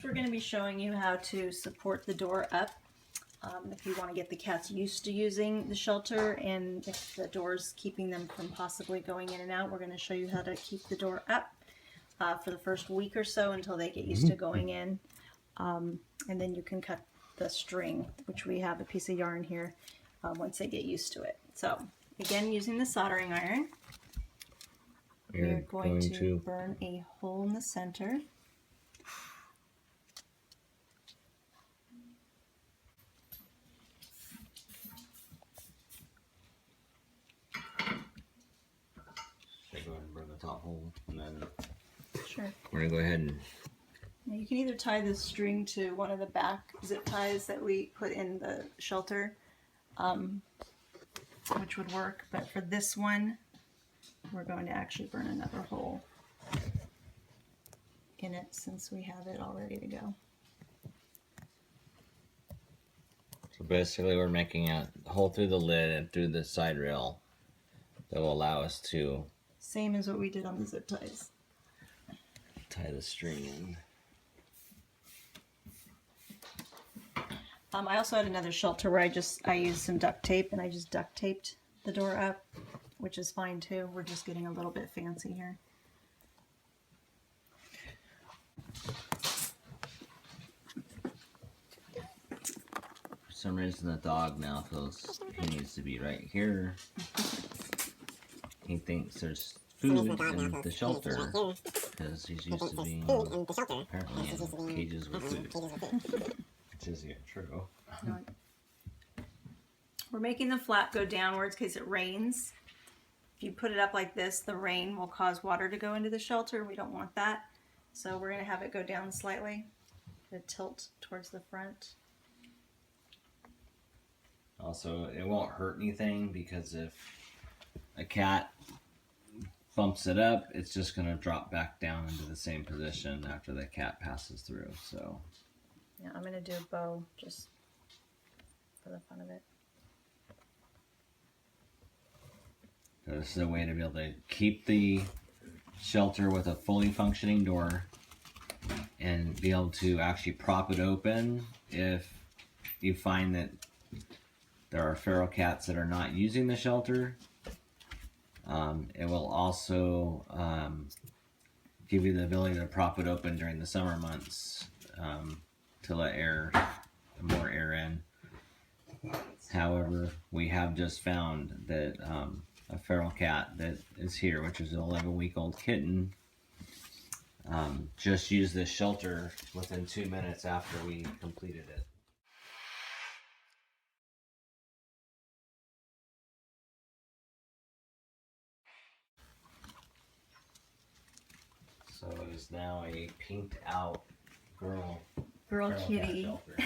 We're going to be showing you how to support the door up if you want to get the cats used to using the shelter, and if the door's keeping them from possibly going in and out, we're going to show you how to keep the door up for the first week or so until they get used to going in. And then you can cut the string, which we have a piece of yarn here, once they get used to it. So again, using the soldering iron, we're going to burn a hole in the center. Go ahead and burn the top hole, and then Sure. we're gonna go ahead and. Now you can either tie this string to one of the back zip ties that we put in the shelter, which would work, but for this one, we're going to actually burn another hole in it since we have it all ready to go. So basically, we're making a hole through the lid and through the side rail that will allow us to Same as what we did on the zip ties. tie the string in. I also had another shelter where I used some duct tape and I just duct taped the door up, which is fine too. We're just getting a little bit fancy here. For some reason, the dog now feels he needs to be right here. He thinks there's food in the shelter because he's used to being apparently in cages with food. Which isn't true. We're making the flap go downwards because it rains. If you put it up like this, the rain will cause water to go into the shelter. We don't want that. So we're going to have it go down slightly to tilt towards the front. Also, it won't hurt anything because if a cat bumps it up, it's just going to drop back down into the same position after the cat passes through. So Yeah, I'm going to do a bow just for the fun of it. So this is a way to be able to keep the shelter with a fully functioning door and be able to actually prop it open if you find that there are feral cats that are not using the shelter. It will also give you the ability to prop it open during the summer months to let more air in. However, we have just found that a feral cat that is here, which is an 11-week-old kitten, just used this shelter within 2 minutes after we completed it. So it is now a pinked out girl Girl feral cat kitty. shelter.